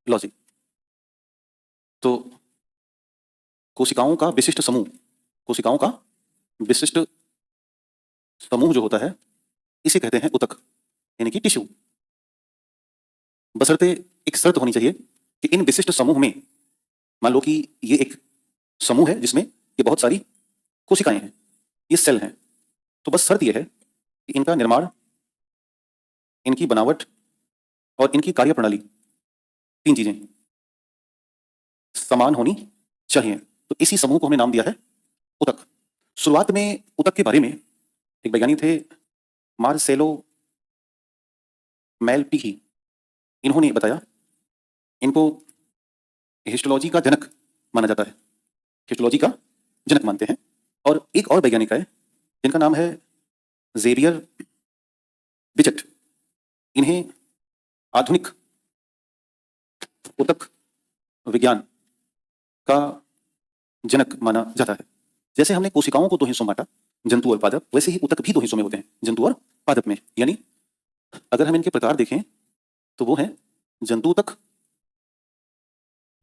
Logic. तो कोशिकाओं का विशिष्ट समूह, कोशिकाओं का विशिष्ट समूह जो होता है इसे कहते हैं ऊतक, यानी कि टिश्यू। बशर्ते एक शर्त होनी चाहिए कि इन विशिष्ट समूह में, मान लो कि ये एक समूह है जिसमें ये बहुत सारी कोशिकाएं हैं, ये सेल हैं, तो बस शर्त यह है कि इनका निर्माण, इनकी बनावट और इनकी कार्यप्रणाली, तीन चीजें समान होनी चाहिए। तो इसी समूह को हमने नाम दिया है ऊतक। शुरुआत में ऊतक के बारे में एक वैज्ञानिक थे मार्सेलो मैलपीही, इन्होंने बताया। इनको हिस्टोलॉजी का जनक माना जाता है, हिस्टोलॉजी का जनक मानते हैं। और एक और वैज्ञानिक है जिनका नाम है जेवियर बिचट, इन्हें आधुनिक ऊतक विज्ञान का जनक माना जाता है। जैसे हमने कोशिकाओं को दो हिस्सों में बांटा, जंतु और पादप, वैसे ही ऊतक भी दो हिस्सों में होते हैं, जंतु और पादप में। यानी अगर हम इनके प्रकार देखें तो वो हैं जंतु ऊतक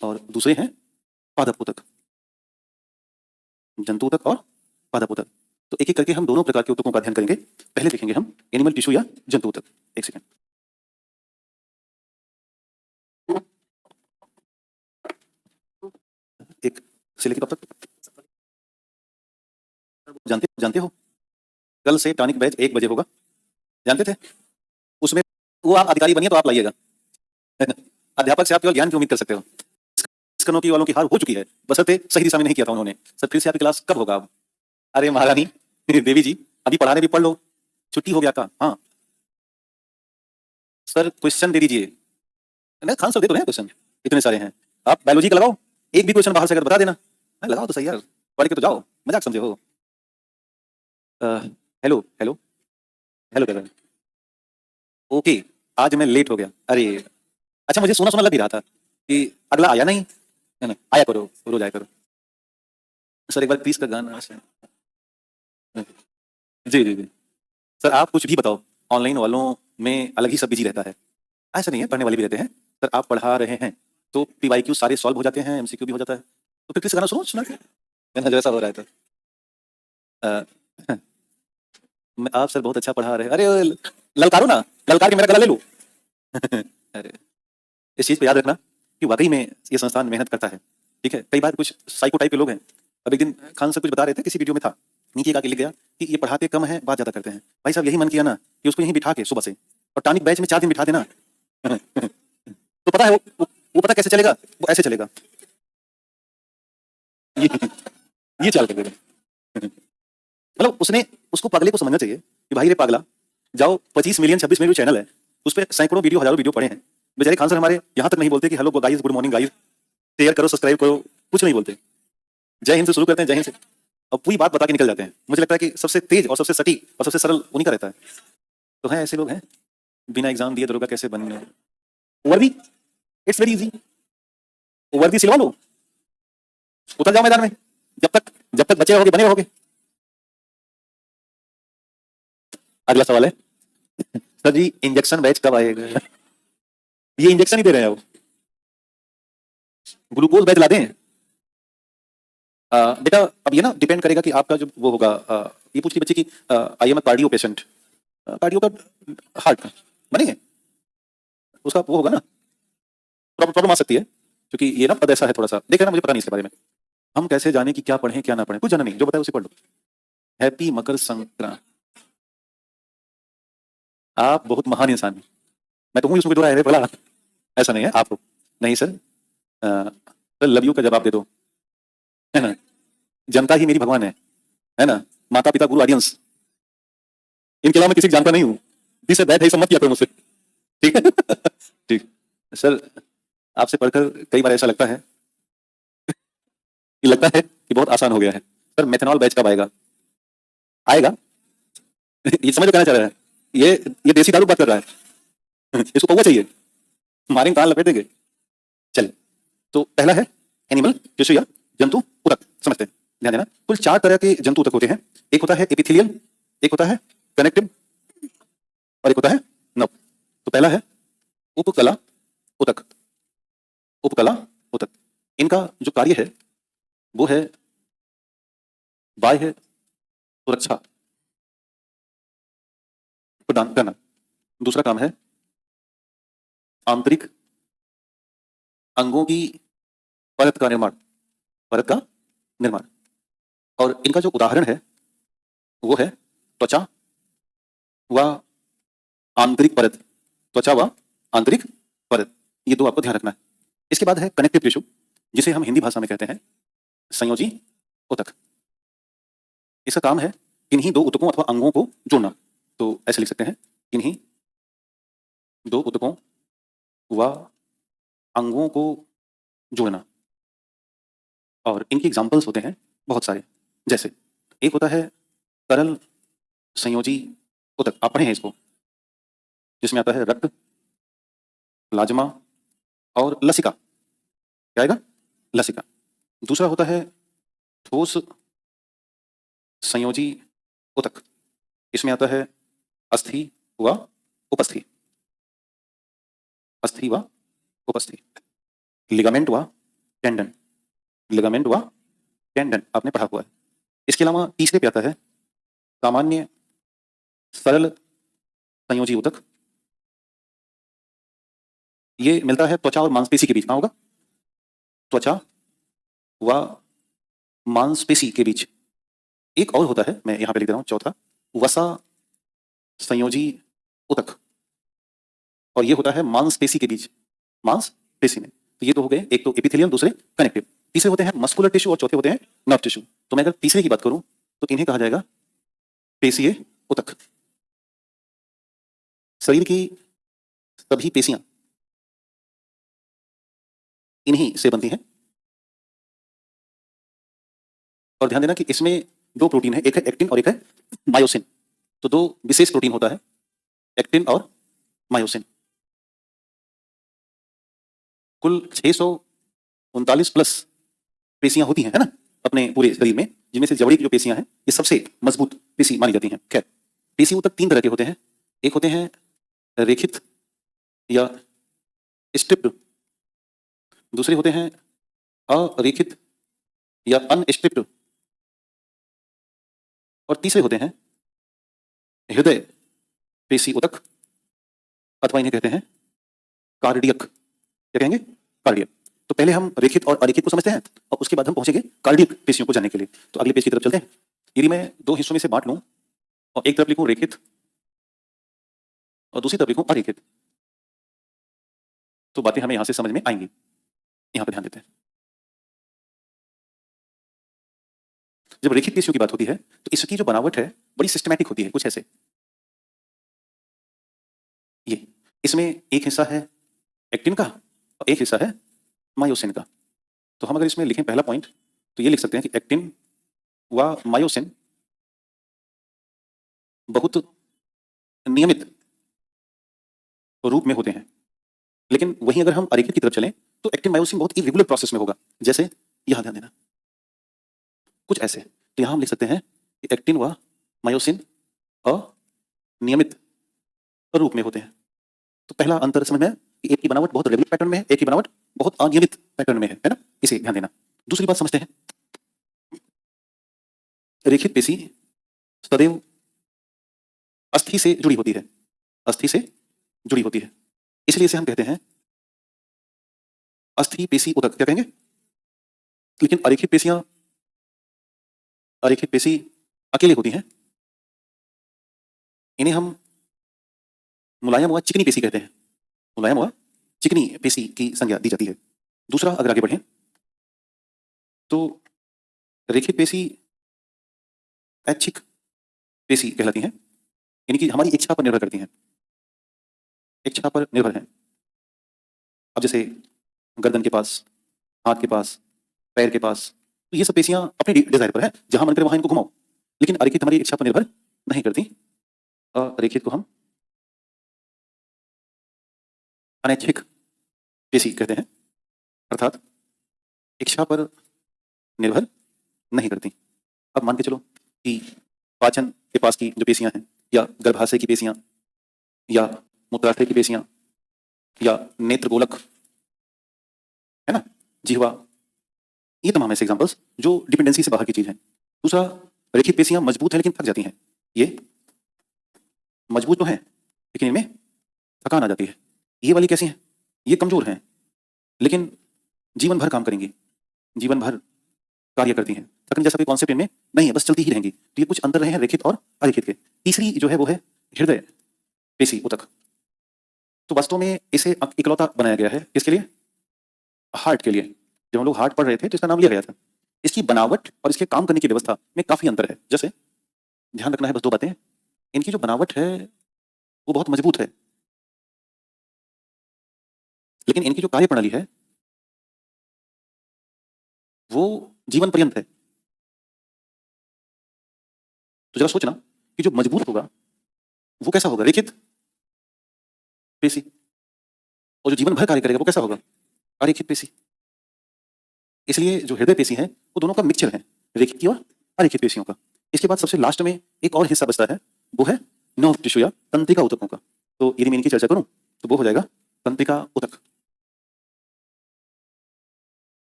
और दूसरे हैं पादप ऊतक, जंतु ऊतक और पादप ऊतक। तो एक एक करके हम दोनों प्रकार के ऊतकों का अध्ययन करेंगे। पहले देखेंगे हम एनिमल टिश्यू या जंतु ऊतक। एक सेकंड। एक से लेकर कब तक जानते हो? कल से टॉनिक बैच 1 बजे होगा, जानते थे? उसमें वो आप अधिकारी बनिए तो आप लाइएगा। अध्यापक से आप केवल ज्ञान की उम्मीद कर सकते हो। की वालों की हार हो चुकी है, बशर्ते सही दिशा में नहीं किया था उन्होंने। सर फिर से आपकी क्लास कब होगा? अरे महारानी देवी जी, अभी पढ़ाने भी पढ़ लो, छुट्टी हो गया का? हाँ सर क्वेश्चन दे दीजिए। नहीं खान सर दे तो हैं क्वेश्चन, इतने सारे हैं। आप बायोलॉजी का लगाओ, एक भी क्वेश्चन बाहर से अगर बता देना। लगाओ तो सही यार, पढ़ के तो जाओ, मजाक समझे हो? हेलो हेलो हेलो कह रहे हैं। ओके, आज मैं लेट हो गया। अरे अच्छा, मुझे सुना सुना लग ही रहा था कि अगला आया नहीं है ना। आया करो, रोज आया करो। सर एक बार प्लीज का गाना। जी जी जी सर, आप कुछ भी बताओ, ऑनलाइन वालों में अलग ही सब बिजी रहता है। ऐसा नहीं है, पढ़ने वाले भी रहते हैं। सर आप पढ़ा रहे हैं तो पीवाईक्यू सारे सॉल्व हो जाते हैं, एमसीक्यू भी हो जाता है। तो फिर किस गाना सुनो, सुना के जैसा हो रहा है तो आप सर बहुत अच्छा पढ़ा रहे हैं। अरे ललकारो ना, ललकार के मेरा गला ले लो। अरे इस चीज पे याद रखना कि वाकई में ये संस्थान मेहनत करता है, ठीक है। कई बार कुछ साइको टाइप के लोग हैं। अब एक दिन खान सर कुछ बता रहे थे, किसी वीडियो में था, नीचे एक आके लिख गया कि ये पढ़ाते कम है, बात ज्यादा करते हैं। भाई साहब यही मन किया ना कि उसको यहीं बिठा के सुबह से और टॉनिक बैच में 4 दिन बिठा देना। तो पता है वो पता कैसे चलेगा? वो ऐसे चलेगा, ये ये चाल कर देगा। मतलब उसने, उसको पागले को समझना चाहिए कि भाई रे पागला, जाओ 25 मिलियन 26 मिलियन चैनल है, उस पर सैकड़ों वीडियो, हजारों वीडियो पड़े हैं। बेचारे खान सर हमारे यहाँ तक नहीं बोलते कि hello guys, good morning guys, share करो, सब्सक्राइब करो, कुछ नहीं बोलते। जय हिंद से शुरू करते हैं, जय हिंद से, और पूरी बात बता के निकल जाते हैं। मुझे लगता है कि सबसे तेज और सबसे सटीक और सबसे सरल उन्हीं का रहता है। तो हैं ऐसे लोग हैं, बिना एग्जाम दिए दरोगा कैसे बनने। वर्दी, इट्स वेरी इजी। वर्दी सिलवा लो, उतर जाओ मैदान में, जब तक बचे रहोगे बने रहोगे। अगला सवाल है सर जी इंजेक्शन बैच कब आएगा? ये इंजेक्शन ही दे रहे हैं, वो ग्लूकोज बैच ला दें? बेटा अब ये ना डिपेंड करेगा कि आपका जो वो होगा। ये पूछ रही बच्ची की I am cardio patient, cardio का हार्ट बनेंगे, उसका वो होगा ना, प्रॉब्लम आ सकती है। क्योंकि ये ना पद ऐसा है थोड़ा सा, देख रहे ना, मुझे पता नहीं इसके बारे में। हम कैसे जाने कि क्या पढ़ें क्या ना पढ़ें, कुछ जाना नहीं, जो बताए उसे पढ़ लो। हैप्पी मकर संक्रांति। आप बहुत महान इंसान हैं, मैं तो हूँ इसमें दो राय है पगला। ऐसा नहीं है आप हो। नहीं सर, सर लव यू का जवाब दे दो, है ना। जनता ही मेरी भगवान है ना। माता पिता गुरु ऑडियंस, इनके अलावा मैं किसी को जानता नहीं हूँ। दिस है दैट है, मत किया करो मुझसे, ठीक है। ठीक सर, आपसे पढ़कर कई बार ऐसा लगता है कि बहुत आसान हो गया है। सर मेथनॉल बैच कब आएगा? आएगा। ये समझ कहना चाह रहा है, ये देसी दारू बात कर रहा है। इसको कौवा चाहिए, मारेंगे कान लपेटेंगे। चलिए, तो पहला है एनिमल टिश्यू या जंतु ऊतक, समझते हैं। ध्यान देना, कुल 4 तरह के जंतु ऊतक होते हैं। एक होता है एपिथेलियल, एक होता है कनेक्टिव और एक होता है नव। तो पहला है उपकला ऊतक। जो कार्य है वो है बाह्य सुरक्षा प्रदान करना। दूसरा काम है आंतरिक अंगों की परत का निर्माण, परत का निर्माण। और इनका जो उदाहरण है वो है त्वचा व आंतरिक परत, त्वचा व आंतरिक परत, ये दो आपको ध्यान रखना है। इसके बाद है कनेक्टिव टिश्यू, जिसे हम हिंदी भाषा में कहते हैं संयोजी ऊतक। इसका काम है किन्हीं दो ऊतकों अथवा अंगों को जोड़ना। तो ऐसे लिख सकते हैं, किन्हीं दो ऊतकों व अंगों को जोड़ना। और इनके एग्जाम्पल्स होते हैं बहुत सारे, जैसे एक होता है तरल संयोजी ऊतक, आप पढ़े हैं इसको, जिसमें आता है रक्त, प्लाज्मा और लसिका। क्या आएगा? लसिका। दूसरा होता है ठोस संयोजी ऊतक, इसमें आता है अस्थि व उपस्थि, अस्थि व उपस्थि। लिगामेंट व टेंडन, लिगामेंट व टेंडन आपने पढ़ा हुआ है। इसके अलावा तीसरे पे आता है सामान्य सरल संयोजी ऊतक। ये मिलता है त्वचा और मांसपेशी के बीच। कहाँ होगा? त्वचा व मांसपेशी के बीच। एक और होता है, मैं यहां पे लिख दे रहा हूं, चौथा वसा संयोजी ऊतक, और ये होता है मांसपेशी के बीच, मांसपेशी में। तो ये तो हो गए, एक तो एपिथेलियल, दूसरे कनेक्टिव। तीसरे होते हैं मस्कुलर टिश्यू और चौथे होते हैं नर्व टिश्यू। तो मैं अगर तीसरे की बात करूं तो इन्हें कहा जाएगा पेशीय ऊतक। शरीर की सभी पेशियां इन्हीं से बनती हैं। और ध्यान देना कि इसमें दो प्रोटीन है, एक है एक्टिन और एक है मायोसिन। तो दो विशेष प्रोटीन होता है, एक्टिन और मायोसिन। कुल 639 प्लस पेशियां होती हैं, है ना, अपने पूरे शरीर में, जिनमें से जबड़े की जो पेशियां हैं ये सबसे मजबूत पेशी मानी जाती हैं। खैर, पेशी ऊतक तीन तरह के होते हैं। एक होते हैं रेखित या स्ट्रिप्ड, दूसरे होते हैं अरेखित या अनस्ट्रिप्ड, और तीसरे होते हैं हृदय पेशी ऊतक, अथवा इन्हें कहते हैं कार्डियक। क्या कहेंगे? कार्डियक। तो पहले हम रेखित और अरेखित को समझते हैं और उसके बाद हम पहुंचेंगे कार्डियक पेशियों को जानने के लिए। तो अगले पेज की तरफ चलते हैं। यदि मैं दो हिस्सों में से बांट लूं और एक तरफ लिखूं रेखित और दूसरी तरफ लिखूं अरेखित, तो बातें हमें यहां से समझ में आएंगी। यहां पर ध्यान देते हैं। जब रेखित पेशियों की बात होती है तो इसकी जो बनावट है बड़ी सिस्टमैटिक होती है, कुछ ऐसे। ये इसमें एक हिस्सा है एक्टिन का और एक हिस्सा है मायोसिन का। तो हम अगर इसमें लिखें पहला पॉइंट तो ये लिख सकते हैं कि एक्टिन व मायोसिन बहुत नियमित रूप में होते हैं। लेकिन वहीं अगर हम अरेखित की तरफ चलें तो एक्टिन मायोसिन बहुत इरेगुलर प्रोसेस में होगा। जैसे यहां ध्यान देना, कुछ ऐसे। तो यहां हम लिख सकते हैं कि एक्टिन व मायोसिन अनियमित रूप में होते हैं। तो पहला अंतर समझ में है कि एक की बनावट बहुत रेगुलर पैटर्न में है, एक की बनावट बहुत अनियमित पैटर्न में है ना, इसे ध्यान देना। दूसरी बात समझते हैं, रेखित पेशी सदैव अस्थि से जुड़ी होती है, अस्थि से जुड़ी होती है, इसलिए इसे हम कहते हैं अस्थि पेशी ऊतक। क्या कहेंगे? लेकिन अरेखित पेशी अकेले होती हैं, इन्हें हम मुलायम व चिकनी पेशी कहते हैं, मुलायम व चिकनी पेशी की संज्ञा दी जाती है। दूसरा, अगर आगे बढ़ें तो रेखित पेशी ऐच्छिक पेशी कहलाती हैं, यानी कि हमारी इच्छा पर निर्भर करती हैं, इच्छा पर निर्भर हैं। अब जैसे गर्दन के पास, हाथ के पास, पैर के पास, तो ये सब पेशियां अपने डिजायर पर है, जहां मन करे वहां इनको घुमाओ। लेकिन अरेखित हमारी इच्छा पर निर्भर नहीं करती। अरेखित को हम अनैच्छिक पेशी कहते हैं, अर्थात इच्छा पर निर्भर नहीं करती। अब मान के चलो कि पाचन के पास की जो पेशियां हैं, या गर्भाशय की पेशियां, या मूत्राशय की पेशियां, या नेत्र गोलक, है ना, जिह्वा, ये तमाम ऐसे एग्जांपल्स जो डिपेंडेंसी से बाहर की चीज है। दूसरा, रेखित पेशियां मजबूत हैं लेकिन थक जाती हैं। ये मजबूत तो हैं लेकिन इनमें थकान आ जाती है। ये वाली कैसी हैं? ये कमजोर हैं लेकिन जीवन भर काम करेंगी, जीवन भर कार्य करती हैं। थकने जैसा कोई कॉन्सेप्ट इनमें नहीं है, बस चलती ही रहेंगी। तो ये कुछ अंतर रहे हैं रेखित और अरेखित के। तीसरी जो है वो है हृदय पेशी ऊतक। तो वास्तव में इसे इकलौता बनाया गया है किसके लिए? हार्ट के लिए। जब हम लोग हार्ट पढ़ रहे थे तो इसका नाम लिया गया था। इसकी बनावट और इसके काम करने की व्यवस्था में काफी अंतर है। जैसे ध्यान रखना है बस दो बातें, इनकी जो बनावट है वो बहुत मजबूत है लेकिन इनकी जो कार्य प्रणाली है वो जीवन पर्यंत है। तो जरा सोचना कि जो मजबूत होगा वो कैसा होगा? रेखित पेशी। और जो जीवन भर कार्य करेगा वो कैसा होगा? अरेखित पेशी। इसलिए जो हृदय पेशी है वो दोनों का मिक्सचर है, रेखित की और अरेखित पेशियों का। इसके बाद सबसे लास्ट में एक और हिस्सा बचता है, वो है नर्व टिश्यू या तंत्रिका ऊतकों का। तो यदि मैं इनकी चर्चा करूं तो वो हो जाएगा तंत्रिका ऊतक।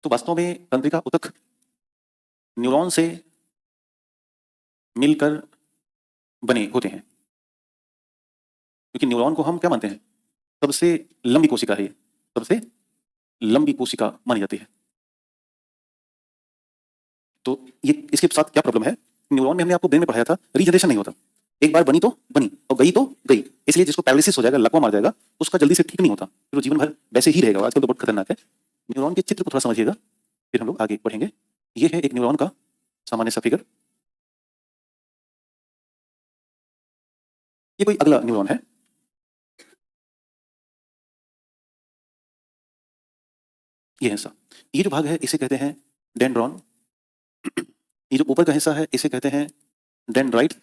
तो वास्तव में तंत्रिका ऊतक न्यूरॉन से मिलकर बने होते हैं, क्योंकि न्यूरॉन को हम क्या मानते हैं? सबसे लंबी कोशिका है, ये सबसे लंबी कोशिका मानी जाती है। तो ये इसके साथ क्या प्रॉब्लम है? न्यूरॉन में हमने आपको ब्रेन में पढ़ाया था रीजनरेशन नहीं होता, एक बार बनी तो बनी और गई तो गई। इसलिए जिसको पैरालिसिस हो जाएगा, लकवा मार जाएगा, उसका जल्दी से ठीक नहीं होता, फिर वो जीवन भर वैसे ही रहेगा। आजकल तो बहुत खतरनाक है। न्यूरॉन के चित्र को थोड़ा समझिएगा फिर हम लोग आगे बढ़ेंगे। ये है एक न्यूरॉन का सामान्य सा फिगर। ये कोई अगला न्यूरॉन है। ये हिस्सा, ये जो भाग है इसे कहते हैं डेंड्रॉन। ये जो ऊपर का हिस्सा है इसे कहते हैं डेंड्राइट।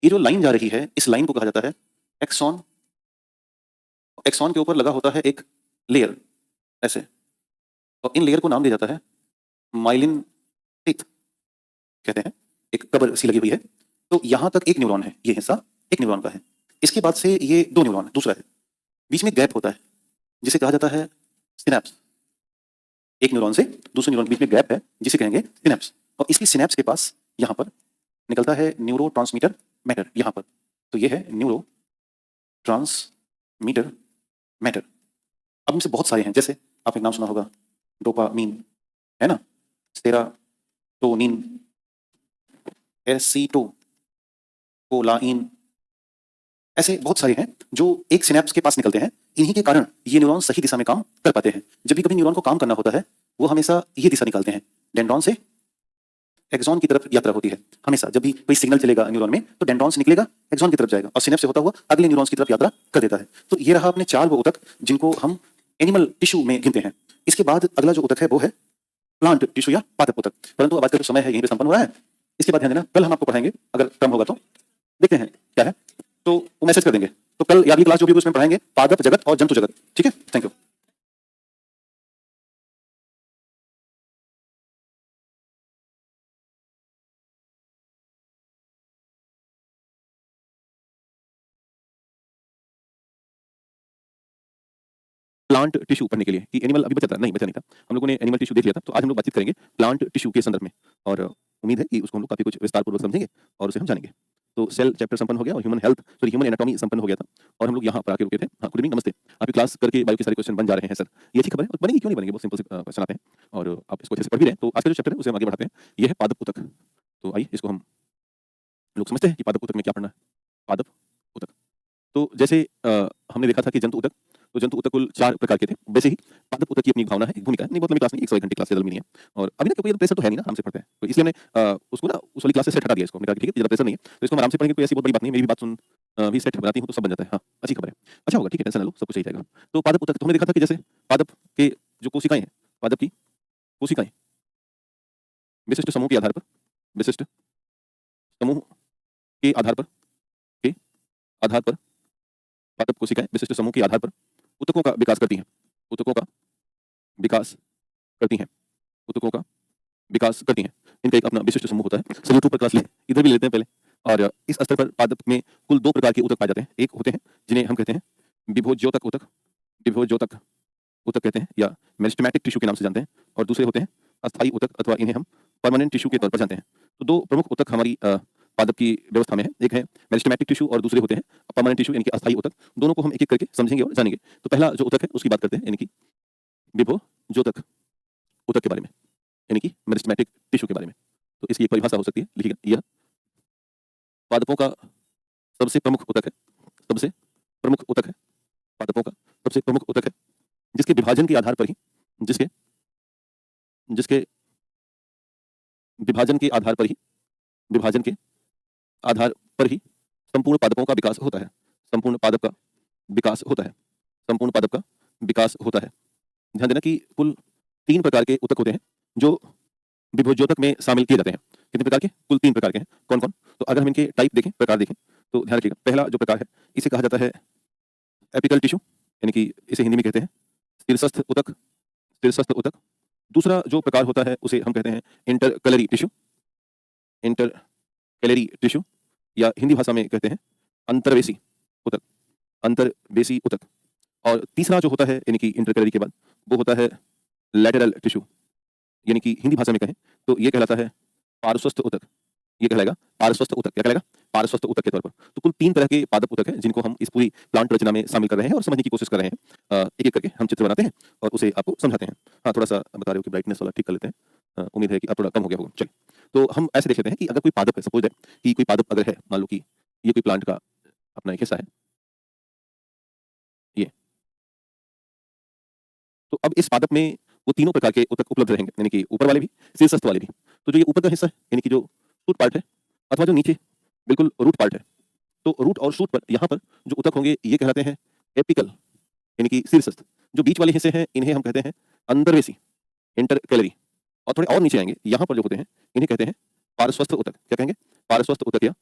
ये जो लाइन जा रही है इस लाइन को कहा जाता है एक्सॉन। एक्सॉन के ऊपर लगा होता है एक लेयर ऐसे, और इन लेयर को नाम दिया जाता है माइलिन शीथ कहते हैं। एक कबर सी लगी हुई है। तो यहां तक एक न्यूरॉन है, ये हिस्सा एक न्यूरॉन का है। इसके बाद से ये दो न्यूरॉन है, दूसरा है, बीच में गैप होता है जिसे कहा जाता है सिनेप्स। एक न्यूरॉन से दूसरे न्यूरॉन के बीच में गैप है जिसे कहेंगे सिनेप्स। और इसकी सिनेप्स के पास यहां पर निकलता है न्यूरोट्रांसमीटर मैटर यहां पर। तो ये है न्यूरो ट्रांसमीटर मैटर। अब इनसे बहुत सारे हैं, जैसे आप एक नाम सुना होगा डोपामीन, है ना, सेरोटोनिन, एसिटोकोलाइन, ऐसे बहुत सारे हैं जो एक सिनेप्स के पास निकलते हैं। इन्हीं के कारण ये न्यूरॉन सही दिशा में काम कर पाते हैं। जब भी कभी न्यूरॉन को काम करना होता है वो हमेशा ये दिशा निकालते हैं, डेंड्रॉन से एक्सॉन की तरफ यात्रा होती है। हमेशा जब भी कोई सिग्नल चलेगा न्यूरॉन में तो डेंड्रॉन से निकलेगा, एक्सॉन की तरफ जाएगा और सिनेप्स से होता हुआ अगले न्यूरॉन्स की तरफ यात्रा कर देता है। तो ये रहा अपने चार वो ऊतक जिनको हम एनिमल टिश्यू में गिनते हैं। इसके बाद अगला जो ऊतक है वो है प्लांट टिश्यू या पादप ऊतक। परंतु अब आज का जो समय है यहीं पे संपन्न हो रहा है, इसके बाद ध्यान देना, कल हम आपको पढ़ाएंगे, अगर क्रम होगा तो देखते हैं क्या है, तो वो मैसेज कर देंगे। तो कल या अगली क्लास जो भी उसमें पढ़ाएंगे पादप जगत और जंतु जगत। ठीक है, थैंक यू। प्लांट टिश्यू पढ़ने के लिए कि एनिमल अभी बचा था, नहीं बचा नहीं था, हम लोगों ने एनिमल टिश्यू देख लिया था। तो आज हम लोग बातचीत करेंगे प्लांट टिश्यू के संदर्भ में, और उम्मीद है कि उसको हम लोग काफी कुछ विस्तार पूर्वक समझेंगे और उसे हम जानेंगे। तो सेल चैप्टर संपन्न हो गया और ह्यूमन एनाटॉमी संपन्न हो गया था, और हम लोग यहाँ पर आके रुके थे। हाँ, गुड इवनिंग, नमस्ते। आपकी क्लास करके बायो के सारे क्वेश्चन बन जा रहे हैं सर, ये अच्छी खबर है। और बनेंगे क्यों नहीं बनेंगे, बहुत सिंपल से क्वेश्चन आते हैं और आप इसको अच्छे से पढ़ भी रहे हैं। तो आज का जो चैप्टर है उसे हम आगे बढ़ाते हैं। ये है पादप ऊतक। तो आइए इसको हम लोग समझते हैं कि पादप ऊतक में क्या पढ़ना है। पादप ऊतक, तो जैसे हमने देखा था कि जंतु ऊतक, तो जंतु ऊतक कुल 4 प्रकार के थे। वैसे ही पादप ऊतक की अपनी भावना है, एक भूमिका है। नहीं बहुत लंबी क्लास नहीं, 101 घंटे क्लास से ज़्यादा भी नहीं है। और अभी ना क्योंकि प्रेशर तो है नहीं ना, आराम से पढ़ते हैं, तो इसलिए हमने उसको ना उस वाली क्लास से सेट हटा दिया इसको। हमने कहा कि ठीक है, ज़्यादा प्रेशर नहीं है तो इसको हम आराम से पढ़ेंगे, कोई ऐसी बहुत बड़ी बात नहीं है। मेरी भी बात सुन भी सेट बनाती हूँ तो सब बन जाता है। हाँ, अच्छी खबर है, अच्छा होगा, ठीक है, टेंशन ना लो, सब कुछ सही जाएगा। तो पादप ऊतक, तो हमने देखा था कि जैसे पादप के जो कोशिकाएं हैं, पादप की कोशिकाएं विशिष्ट समूह के आधार पर, विशिष्ट समूह के आधार पर, के आधार पर पादप कोशिकाएं विशिष्ट समूह के आधार पर ऊतकों का विकास करती हैं। ऊतकों का विकास करती हैं। ऊतकों का विकास करती हैं। इनका एक अपना विशिष्ट समूह होता है। चलिए ऊपर क्लास ले, इधर भी लेते हैं पहले। और इस स्तर पर पादप में कुल 2 प्रकार के ऊतक पाए जाते हैं। एक होते हैं जिन्हें हम कहते हैं विभोज्योतक ऊतक, विभोज्योतक ऊतक कहते हैं या मेरिस्टेमेटिक टिश्यू के नाम से जानते हैं, और दूसरे होते हैं अस्थायी ऊतक अथवा इन्हें हम परमानेंट टिश्यू के तौर पर जानते हैं। तो दो प्रमुख ऊतक हमारी पादप की व्यवस्था में है। एक है मेरिस्टेमेटिक टिश्यू और दूसरे होते हैं परमानेंट टिश्यू यानी कि अस्थायी ऊतक। दोनों को हम एक-एक करके समझेंगे और जानेंगे। तो पहला जो ऊतक है उसकी बात करते हैं यानी कि विभोज्योतक ऊतक के बारे में, यानी कि मेरिस्टेमेटिक टिश्यू के बारे में। तो इसकी एक परिभाषा हो सकती है, लिखिएगा। यह पादपों का सबसे प्रमुख ऊतक है, सबसे प्रमुख ऊतक है, पादपों का सबसे प्रमुख ऊतक है, जिसके विभाजन के आधार पर ही जिसके जिसके विभाजन के आधार पर ही विभाजन के आधार पर ही संपूर्ण पादपों का विकास होता है। संपूर्ण पादप का विकास होता है। संपूर्ण पादप का विकास होता है। ध्यान देना कि कुल 3 प्रकार के ऊतक होते हैं जो विभोज्योतक में शामिल किए जाते हैं। कितने प्रकार के? कुल 3 प्रकार के हैं। कौन-कौन? तो अगर हम इनके टाइप देखें, प्रकार देखें, तो ध्यान रखिएगा। पहला जो प्रकार है, इसे कहा जाता है एपिकल टिश्यू, यानी कि इसे हिंदी में कहते हैं शीर्षस्थ ऊतक, शीर्षस्थ ऊतक। दूसरा जो प्रकार होता है उसे हम कहते हैं इंटरकैलरी टिश्यू, इंटरकैलरी टिश्यू, या हिंदी भाषा में कहते हैं अंतर्वेशी ऊतक, अंतर्वेशी ऊतक। और तीसरा जो होता है यानी कि इंटरकैलरी के बाद, वो होता है लैटरल टिश्यू, यानी कि हिंदी भाषा में कहें तो ये कहलाता है पार्श्वस्थ ऊतक। ये कहलाएगा पार्श्वस्थ ऊतक। क्या कहलाएगा? पार्श्वस्थ ऊतक के तौर पर। तो कुल 3 तरह के पादप ऊतक हैं जिनको हम इस पूरी प्लांट रचना में शामिल कर रहे हैं और समझने की कोशिश कर रहे हैं। एक-एक करके हम चित्र बनाते हैं और उसे आपको समझाते हैं। हाँ, थोड़ा-सा बता रहे हो कि ब्राइटनेस वाला ठीक कर लेते हैं। उम्मीद है कि अब थोड़ा कम हो गया होगा। चलिए, तो हम ऐसे देख लेते हैं कि अगर कोई पादप है, सपोज दैट कि कोई पादप अगर है, मान लो कि ये कोई प्लांट का अपना एक हिस्सा है, ये। तो अब इस पादप में वो तीनों प्रकार के ऊतक उपलब्ध रहेंगे, यानी कि ऊपर वाले भी, शीर्षस्थ वाले भी। तो जो ये ऊपर का हिस्सा है, यानी कि जो शूट पार्ट है, अथवा जो नीचे बिल्कुल रूट पार्ट है, तो रूट और शूट पर यहाँ पर जो ऊतक होंगे ये कहलाते हैं एपिकल, यानी कि शीर्षस्थ। जो बीच वाले हिस्से हैं इन्हें हम कहते हैं अंतर्वेशी, इंटरकैलरी। और थोड़े और नीचे आएंगे, यहाँ पर जो होते हैं इन्हें कहते हैं पार्श्वस्थ ऊतक। क्या कहेंगे? पार्श्वस्थ ऊतक या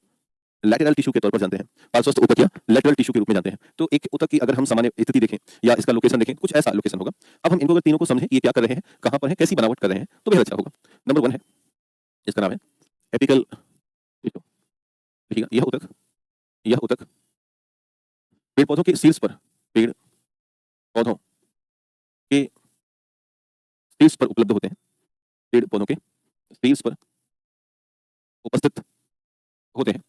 लैटरल टिश्यू के तौर पर जानते हैं। पार्श्वस्थ ऊतक या लैटरल टिश्यू के रूप में जानते हैं। तो एक ऊतक की अगर हम सामान्य स्थिति देखें या इसका लोकेशन देखें, कुछ ऐसा लोकेशन होगा। अब हम इनको अगर तीनों को समझें, ये क्या कर रहे हैं, कहाँ पर है, कैसी बनावट कर रहे हैं, तो बेहद अच्छा होगा। नंबर 1 है, इसका नाम है एपिकल टिश्यू। देखिएगा, यह ऊतक पेड़ पौधों के शीर्ष पर, पेड़ पौधों के शीर्ष पर उपलब्ध होते हैं। पेड़ पौधों के शीर्ष पर उपस्थित होते हैं,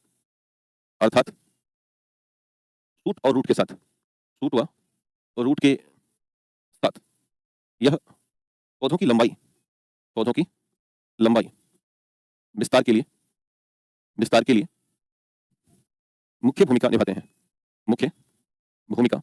अर्थात शूट और रूट के साथ, शूट व रूट के साथ। यह पौधों की लंबाई, पौधों की लंबाई विस्तार के लिए, विस्तार के लिए मुख्य भूमिका निभाते हैं, मुख्य भूमिका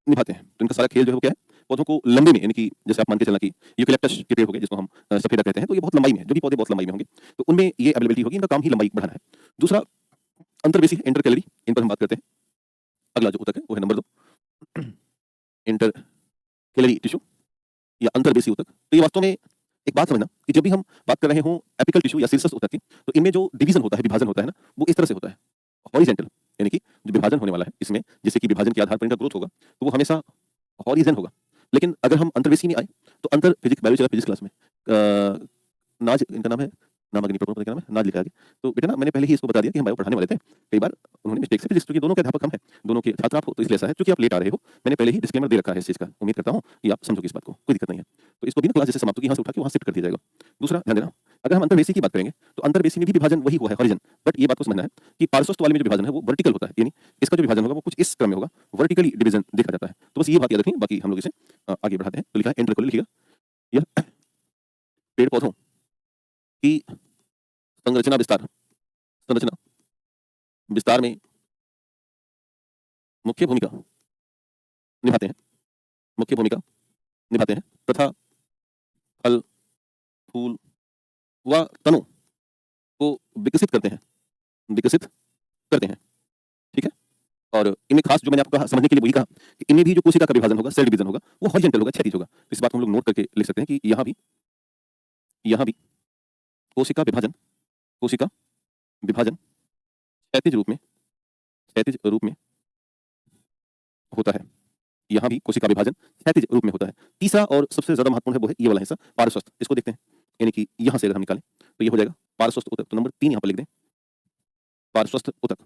निभाते हैं। तो इनका सारा खेल जो है वो क्या है, पौधों को लंबे में, यानी कि जैसे आप मान के चलना कि यूकेलिप्टस के पेड़ हो गए जिसको हम सफेदा कहते हैं, तो ये बहुत लंबाई में है। जो भी पौधे बहुत लंबाई में होंगे तो उनमें ये अवेलेबिलिटी होगी, इनका काम ही लंबाई बढ़ाना है। दूसरा अंतर्वेशी, इंटरकैलरी, इन पर हम बात करते हैं। अगला जो ऊतक है वो है नंबर 2 इंटरकैलरी टिश्यू या अंतर्वेशी ऊतक। तो ये वास्तव में एक बात समझना कि जब भी हम बात कर रहे हों एपिकल टिश्यू या शीर्षस्थ ऊतक की, तो इनमें जो डिवीजन होता है, विभाजन होता है ना, वो इस तरह से होता है हॉरिजेंटल, यानी कि जो विभाजन होने वाला है इसमें, जिससे कि विभाजन के आधार पर इनका ग्रोथ होगा, तो वो हमेशा हॉरिजन होगा। लेकिन अगर हम अंतर्वेशी में आए तो अंतर फिजिक्स, बायोलॉजी फिजिक्स क्लास में नाज, इनका नाम है, नाम अग्नि प्रभु, क्या नाम है, नाज लिखा है आगे। तो बेटा ना, मैंने पहले ही इसको बता दिया कि हम बायो पढ़ाने वाले थे। कई बार उन्होंने मिस्टेक से फिजिक्स, क्योंकि दोनों के अध्यापक हम हैं, दोनों के छात्र आप हो, तो इसलिए ऐसा है। क्योंकि आप लेट आ रहे हो, मैंने पहले ही डिस्क्लेमर दे रखा है इस चीज़ का। उम्मीद करता हूँ कि आप समझोगे इस बात को, कोई दिक्कत नहीं है। तो इसको भी ना क्लास जैसे समाप्त होगी, यहाँ से उठा के वहाँ शिफ्ट कर दिया जाएगा। दूसरा ध्यान देना, अगर हम अंतर्वेशी की बात करेंगे तो अंतर्वेशी में भी विभाजन वही हुआ है, हॉरिजन। बट ये बात को समझना है कि पार्श्वस्थ वाले में जो विभाजन है वो वर्टिकल होता है, यानी इसका जो विभाजन होगा वो कुछ इस क्रम में होगा, वर्टिकली डिवीजन देखा जाता है। तो बस ये बात याद रखें, बाकी हम लोग इसे आगे बढ़ाते हैं। तो लिखा है इंटरकैलरी, लिखिएगा, यह पेड़ पौधों की संरचना विस्तार, संरचना विस्तार में मुख्य भूमिका निभाते हैं, मुख्य भूमिका निभाते हैं, तथा फल, फूल व तनों को विकसित करते हैं, विकसित करते हैं। ठीक है? और इनमें खास जो मैंने आपको कहा समझने के लिए वही कहा कि इनमें भी जो कोशिका का विभाजन होगा, सेल डिवीजन होगा, वो हॉरिजॉन्टल होगा, क्षैतिज होगा। तो इस बात को हम लोग नोट करके लिख सकते हैं कि यहाँ भी कोशिका विभाजन, कोशिका विभाजन क्षैतिज रूप में, क्षैतिज रूप में होता है। यहाँ भी कोशिका विभाजन क्षैतिज रूप में होता है। तीसरा और सबसे ज्यादा महत्वपूर्ण है वो है ये वाला हिस्सा, पार्श्वस्थ। इसको देखते हैं, यानी कि यहाँ से अगर हम निकालें तो ये हो जाएगा पार्श्वस्थ ऊतक। तो नंबर 3 यहाँ पर लिख दें, पार्श्वस्थ ऊतक,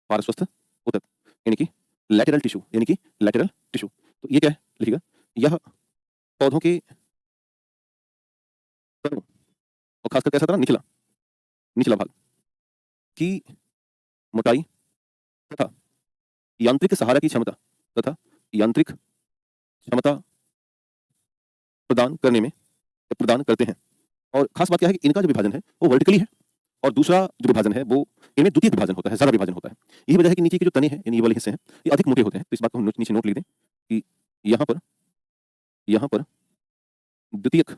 पार्श्वस्थ ऊतक, यानी कि लैटरल टिश्यू, यानी कि लैटरल टिश्यू। तो ये क्या है, लिखिएगा, यह पौधों के खास करके ऐसा था ना निचला निचला भाग की मोटाई तथा यांत्रिक सहारा की क्षमता तथा यांत्रिक क्षमता प्रदान करते हैं। और खास बात क्या है कि इनका जो विभाजन है वो वर्टिकली है और दूसरा जो विभाजन है वो इनमें द्वितीयक विभाजन होता है, ज्यादा विभाजन होता है। यही वजह है कि नीचे के जो तने हैं, ये वाले हिस्से हैं, ये अधिक मोटे होते हैं। तो इस बात को हम नीचे नोट लिख दें कि यहाँ पर द्वितीयक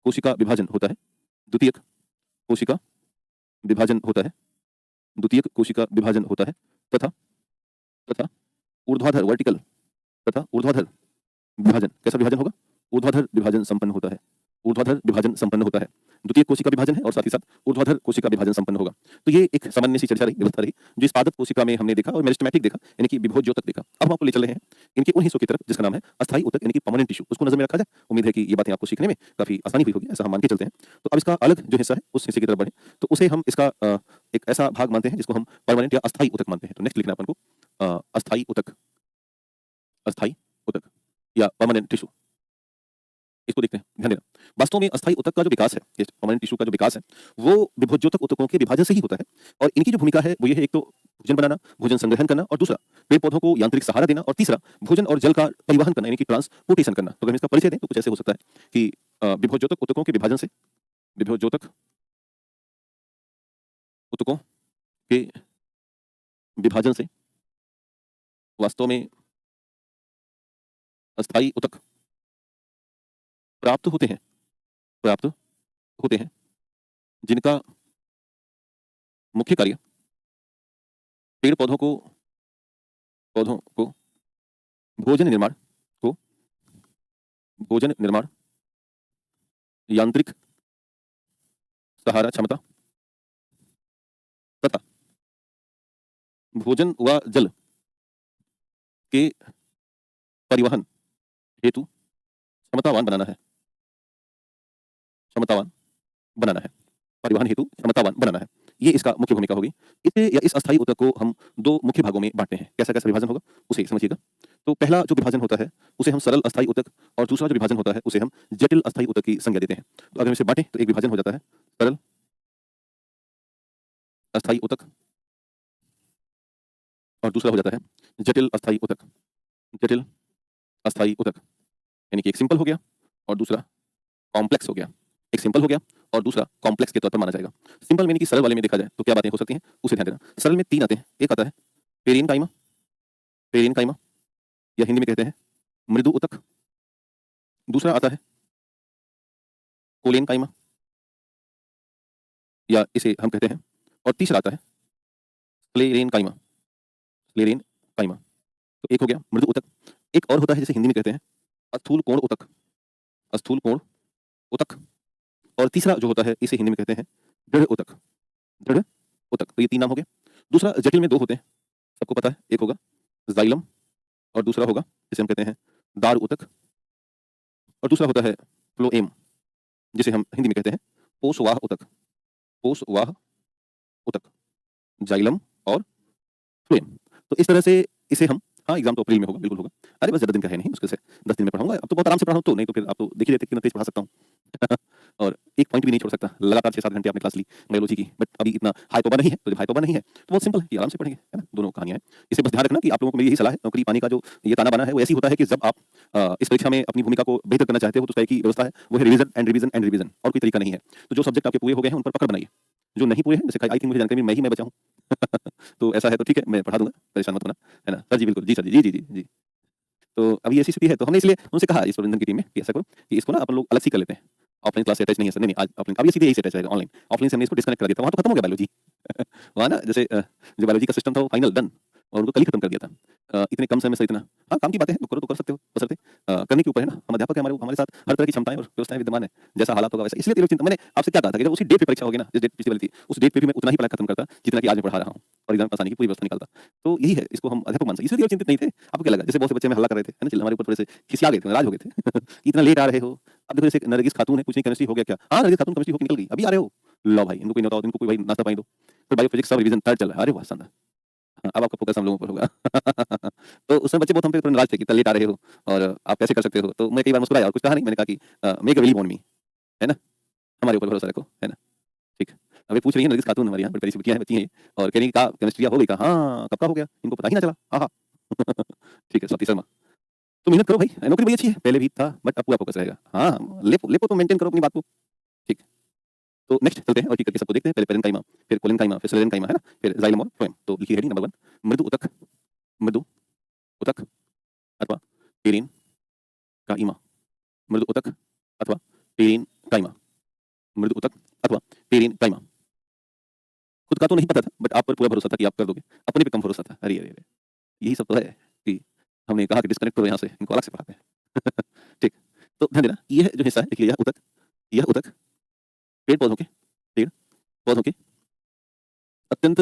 कोशिका विभाजन होता है, द्वितीयक कोशिका विभाजन होता है, द्वितीयक कोशिका विभाजन होता है तथा तथा ऊर्ध्वाधर वर्टिकल तथा ऊर्ध्वाधर विभाजन कैसा विभाजन होगा? ऊर्ध्वाधर विभाजन संपन्न होता है, ऊर्ध्वाधर विभाजन संपन्न होता है। द्वितीय कोशिका विभाजन है और साथ ही साथ ऊर्ध्वाधर कोशिका विभाजन संपन्न होगा। तो ये एक सामान्य सी चर्चा रही, व्यवस्था रही, जो इस पादप कोशिका में हमने देखा और मेरिस्टेमेटिक देखा, यानी कि विभोज्योतक देखा। अब हम आपको ले चल रहे हैं इनके उन हिस्सों की तरफ जिसका नाम है अस्थायी ऊतक, यानी कि परमानेंट टिश्यू। उसको नजर में रखा जाए। उम्मीद है कि ये बातें आपको सीखने में काफी आसानी हुई होगी, ऐसा हम मान के चलते हैं। तो अब इसका अलग जो हिस्सा है उस हिस्से की तरफ बढ़े, तो उसे हम इसका एक ऐसा भाग मानते हैं जिसको हम परमानेंट या अस्थायी ऊतक मानते हैं। तो नेक्स्ट लिखना अपन को अस्थायी ऊतक, अस्थायी ऊतक या परमानेंट टिश्यू। इसको देखते हैं, ध्यान देना। वास्तव में अस्थायी ऊतक का जो विकास है, ये परमानेंट टिश्यू का जो विकास है, वो विभोज्योतक ऊतकों के विभाजन से ही होता है। और इनकी जो भूमिका है वो ये है, एक तो भोजन बनाना, भोजन संग्रहण करना, और दूसरा पेड़ पौधों को यांत्रिक सहारा देना, और तीसरा भोजन और जल का परिवहन करना, यानी कि ट्रांसपोर्टेशन करना। तो अगर हम इसका परिचय दें तो कुछ ऐसे हो सकता है कि विभोज्योतक ऊतकों के विभाजन से, विभोज्योतक ऊतकों के विभाजन से वास्तव में अस्थायी ऊतक प्राप्त होते हैं जिनका मुख्य कार्य पेड़ पौधों को भोजन निर्माण, यांत्रिक सहारा क्षमता तथा भोजन व जल के परिवहन हेतु क्षमतावान बनाना है। ये इसका मुख्य भूमिका होगी। इसे या इस अस्थायी ऊतक को हम दो मुख्य भागों में बांटते हैं। कैसा कैसा विभाजन होगा उसे समझिएगा। तो पहला जो विभाजन होता है उसे हम सरल अस्थायी ऊतक, और दूसरा जो विभाजन होता है उसे हम जटिल अस्थायी ऊतक की संज्ञा देते हैं। तो अगर हम इसे बांटें तो एक विभाजन हो जाता है सरल अस्थायी ऊतक और दूसरा हो जाता है जटिल अस्थायी ऊतक। जटिल अस्थायी ऊतक यानी कि एक सिंपल हो गया और दूसरा कॉम्प्लेक्स हो गया। एक सिंपल हो गया और दूसरा कॉम्प्लेक्स के तौर पर माना जाएगा। सिंपल यानी कि सरल वाले में देखा जाए तो क्या बातें हो सकती हैं उसे ध्यान देना। सरल में तीन आते हैं। एक आता है पेरेनकाइमा, या हिंदी में कहते हैं मृदु ऊतक। दूसरा आता है कोलेनकाइमा, या इसे हम कहते हैं, और तीसरा आता है स्क्लेरेनकाइमा। तो एक हो गया मृदु ऊतक। एक और होता है जिसे हिंदी में कहते हैं स्थूल कोण ऊतक। और तीसरा जो होता है इसे हिंदी में कहते हैं दृढ़ ऊतक। तो ये तीन नाम हो गए। दूसरा जटिल में दो होते हैं, सबको पता है। एक होगा जाइलम और दूसरा होगा जिसे हम कहते हैं दार ऊतक, और दूसरा होता है फ्लोएम जिसे हम हिंदी में कहते हैं पोषवाह ऊतक। जाइलम और फ्लोएम। तो इस तरह से इसे हम, हाँ एग्जाम तो अप्रैल में होगा, बिल्कुल होगा। अरे बस ज्यादा दिन का है नहीं, मुश्किल से 10 दिन में पढ़ाऊंगा। अब तो बहुत आराम से पढ़ाऊं, तो नहीं तो फिर आप तो देख ही लेते कितना तेज पढ़ा सकता हूँ। और एक पॉइंट भी नहीं छोड़ सकता। लगातार 6-7 घंटे आपने क्लास ली बायोलॉजी की, बट अभी इतना हाई तौबा नहीं है। तो जब हाई तौबा नहीं है तो बहुत सिंपल है कि आराम से पढ़ेंगे, है ना। दोनों कहानियां हैं। इसे बस ध्यान रखना कि आप लोगों को मेरी यही सलाह है, नौकरी पाने का जो ये ताना बाना है वो ऐसी होता है कि जब आप इस परीक्षा में अपनी भूमिका को बेहतर करना चाहते हो तो उस तरह की व्यवस्था है, वो है रिवीजन, और कोई तरीका नहीं है। तो जो सब्जेक्ट आपके पूरे हो गए हैं उन पर पकड़ बनाइए, जो नहीं पूरे हैं जैसे आई थिंक मुझे जानकारी मैं बचा हूँ तो ऐसा है तो ठीक है, मैं पढ़ा दूंगा, परेशान मत होना, है ना सर जी। बिल्कुल जी सर जी, जी। तो अभी ऐसी स्थिति है तो हमने इसलिए उनसे कहा इस प्रबंधन की टीम में कि ऐसा करो कि इसको ना अपन लोग अलग से कर लेते हैं। ऑफलाइन क्लास से अटैच नहीं है सर, नहीं आज ऑफलाइन, अब ये सीधे यही से अटैच रहेगा ऑनलाइन। ऑफलाइन से हमने इसको डिस्कनेक्ट कर दिया था, वहाँ तो खत्म हो गया बायोलॉजी वहाँ ना जैसे जो बायोलॉजी का सिस्टम था वो फाइनल डन, और उनको कल ही खत्म कर दिया था। इतने कम समय से इतना, हाँ काम की बातें हैं तो करो, तो कर सकते हो, बशर्ते करने के ऊपर है ना। हम अध्यापक हैं, हमारे साथ हर तरह की क्षमताएं और व्यवस्थाएं विद्यमान है, जैसा हालात होगा वैसा। इसलिए चिंता, मैंने आपसे क्या कहा था कि जब उसी डेट पे परीक्षा होगी ना, जिस डेट पिछली वाली थी, उस डेट पे भी मैं उतना ही पढ़ाई खत्म करता जितना कि आज मैं पढ़ा रहा हूँ, और एग्जाम पास आने की पूरी व्यवस्था निकालता। तो यही है, इसको हम अध्यापक मान सकते। इसलिए चिंतित नहीं थे। आपको क्या लगा जैसे बहुत से बच्चे में हल्ला कर रहे थे, है ना, हमारे ऊपर थोड़े से खिसिया गए थे, नाराज हो गए थे इतना लेट आ रहे हो। अब देखो जैसे नरगिस खातून है, कुछ नहीं केमिस्ट्री हो गया क्या, हाँ नरगिस खातून केमिस्ट्री होकर निकल गई, अभी आ रहे हो, लो भाई इनको कोई नहीं बताओ, इनको कोई भाई नाश्ता पानी दो। फिर बायो फिजिक्स सब रिवीजन थर्ड चल रहा है, अरे वाह शानदार। अब आपका फोकस हम लोगों पर होगा तो उसमें बच्चे बहुत हम पे नाराज थे कि इतना लेट आ रहे हो और आप कैसे कर सकते हो। तो मैं कई बार मुस्कुराया और कुछ कहा नहीं, मैंने कहा कि make a believe on me, है ना। हमारे ऊपर भरोसा रखो, है ना? ठीक। अब ये पूछ रही है नरगिस खातून हमारी यहाँ, बड़ी प्यारी सी बिटिया है, बच्ची है ये, और कह रही है कहा केमिस्ट्री हो गई? कहा हाँ, कब का हो गया? इनको पता ही ना चला। आहा! ठीक है, स्वाति शर्मा। तो मेहनत करो भाई, नौकरी बड़ी अच्छी है, पहले भी था बट अब पूरा फोकस रहेगा। हाँ, लेपो लेपो तो मेंटेन करो अपनी बात को। ठीक। तो नेक्स्ट चलते हैं और एक-एक करके सबको देखते हैं। पहले पेरेन्काइमा, फिर कोलेनकाइमा, फिर सेलेरेनकाइमा, है ना? फिर जाइलम और फ्लोएम। तो लिखिए हेडिंग नंबर 1, मृदु ऊतक, मृदु ऊतक अथवा पेरेनकाइमा, मृदु ऊतक अथवा पेरेनकाइमा, मृदु ऊतक अथवा पेरेनकाइमा। खुद का तो नहीं पता था बट आप पर पूरा भरोसा था कि आप कर दोगे। अपने पे कम भरोसा था। अरे, अरे, अरे! यही सब तो है कि हमने कहा कि डिस्कनेक्ट करो यहाँ से, इनको अलग से पढ़ाते हैं। ठीक। तो ध्यान देना, यह जो हिस्सा है देखिए, यह ऊतक पेड़-पौधों के पेड़-पौधों के अत्यंत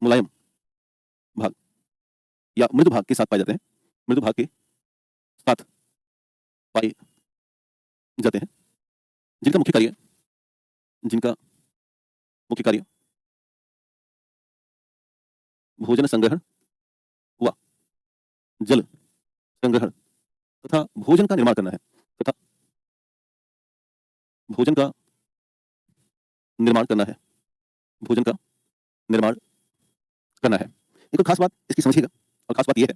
मुलायम भाग या मृदु भाग के साथ पाए जाते हैं। मृदु भाग के साथ पाए जाते हैं, जिनका मुख्य कार्य जिनका मुख्य कार्य भोजन संग्रहण व जल संग्रहण तथा भोजन का निर्माण करना है तथा भोजन का निर्माण करना है भोजन का निर्माण करना है। एक और खास बात इसकी समझिएगा, और खास बात ये है,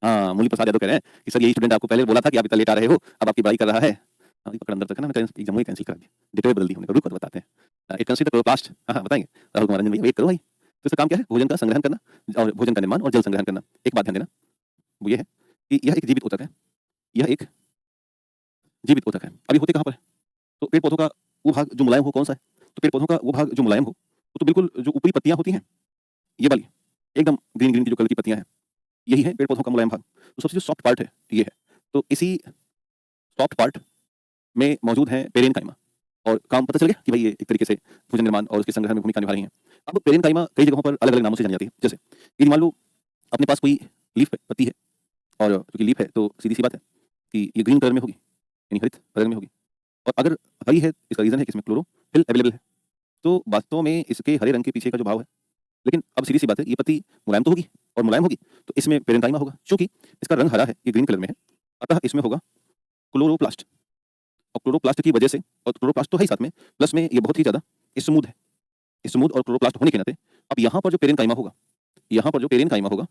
हाँ, मूली प्रसाद यादव कह रहे हैं कि सर यही स्टूडेंट आपको पहले बोला था कि आप इतना लेट आ रहे हो, अब आपकी बड़ाई कर रहा है। हाँ, ये पकड़ अंदर तक है ना, मैं एग्जाम ही कैंसिल करा दिया, डेट बदल दी हमने, रुको तो बताते हैं। एक कंसीडर क्लोरोप्लास्ट, हाँ, बताएंगे राहुल कुमार रंजन भैया, वेट करो भाई। तो इसका काम क्या है? भोजन का संग्रहण करना और भोजन का निर्माण और जल संग्रहण करना। एक बात ध्यान देना, वो ये है कि यह एक जीवित ऊतक है, यह एक जीवित ऊतक है। अब ये होते कहाँ पर है? तो पेड़ पौधों का वो भाग जो मुलायम हो कौन सा है? तो पेड़ पौधों का वो भाग जो मुलायम हो, वो तो बिल्कुल जो ऊपरी पत्तियां होती हैं, ये वाली एकदम ग्रीन ग्रीन की जो कलर की पत्तियां हैं, यही है पेड़ पौधों का मुलायम भाग। तो सबसे जो सॉफ्ट पार्ट है ये है। तो इसी सॉफ्ट पार्ट में मौजूद है पेरेनकाइमा, और काम पता चल गया कि भाई ये एक तरीके से भोजन निर्माण और उसके संग्रहण में भूमिका निभा रही हैं। अब पेरेनकाइमा कई जगहों पर अलग अलग नामों से जानी जाती है। जैसे यदि मान लो अपने पास कोई लीफ पत्ती है, और क्योंकि लीफ है तो सीधी सी बात है कि ये ग्रीन कलर में होगी, यानी हरित रंग में होगी, और अगर हरी है इसका रीजन है कि इसमें क्लोरोफिल अवेलेबल है। तो वास्तव में इसके हरे रंग के पीछे का जो भाव है, लेकिन अब सीधी सी बात है, ये पत्ती मुलायम तो होगी, और मुलायम होगी तो इसमें पेरेनकाइमा होगा। चूंकि इसका रंग हरा है, ये ग्रीन कलर में है, अतः इसमें होगा क्लोरोप्लास्ट, और क्लोरोप्लास्ट की वजह से, और क्लोरोप्लास्ट तो है ही साथ में, प्लस में ये बहुत ही ज्यादा स्मूथ है। स्मूथ और क्लोरोप्लास्ट होने के नाते अब यहाँ पर जो पेरेनकाइमा होगा, यहाँ पर जो पेरेनकाइमा होगा,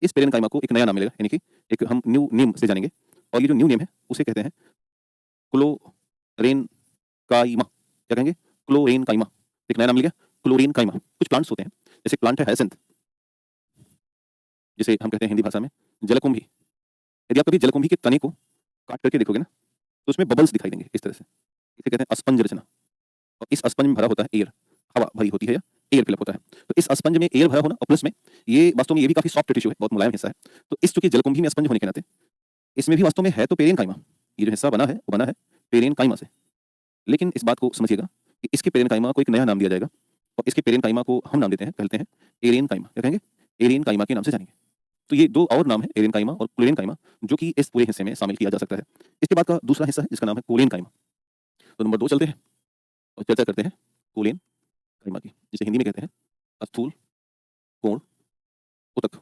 इस पेरेनकाइमा को एक नया नाम मिलेगा, यानी कि एक हम न्यू नेम से जानेंगे, और ये जो न्यू नेम है उसे कहते हैं क्लोरेनकाइमा। क्या कहेंगे? क्लोरेनकाइमा। एक नया नाम मिल गया, क्लोरेनकाइमा। कुछ प्लांट्स होते हैं, जैसे प्लांट है हायसिंथ, जिसे हम कहते हैं हिंदी भाषा में जलकुंभी। यदि आप कभी जलकुंभी के तने को काट करके देखोगे ना, तो उसमें बबल्स दिखाई देंगे इस तरह से। इसे कहते हैं अस्पंज रचना, और इस अस्पंज में भरा होता है एयर, हवा भरी होती है या एयर फिलअप होता है। तो इस अस्पंज में एयर भरा होना, और प्लस में ये वास्तव में ये भी काफी सॉफ्ट टिश्यू है, बहुत मुलायम हिस्सा है। तो इस चूंकि जलकुंभी में स्पंज होने के नाते इसमें भी वास्तव में है तो पेरेनकाइमा। ये जो हिस्सा बना है वो बना है पेरेनकाइमा से। लेकिन इस बात को समझिएगा कि इसके पेरेनकाइमा को एक नया नाम दिया जाएगा, और इसके पेरेनकाइमा को हम नाम देते हैं, कहते हैं एरेनकाइमा। क्या कहेंगे? एरेनकाइमा के नाम से जानेंगे। तो ये दो और नाम है, एरेनकाइमा और क्लोरेनकाइमा, जो कि इस पूरे हिस्से में शामिल किया जा सकता है। इसके बाद का दूसरा हिस्सा है जिसका नाम है कोलेनकाइमा। तो नंबर 2 चलते हैं और चर्चा करते हैं कोलेनकाइमा की, जिसे हिंदी में कहते हैं स्थूल कोण ऊतक।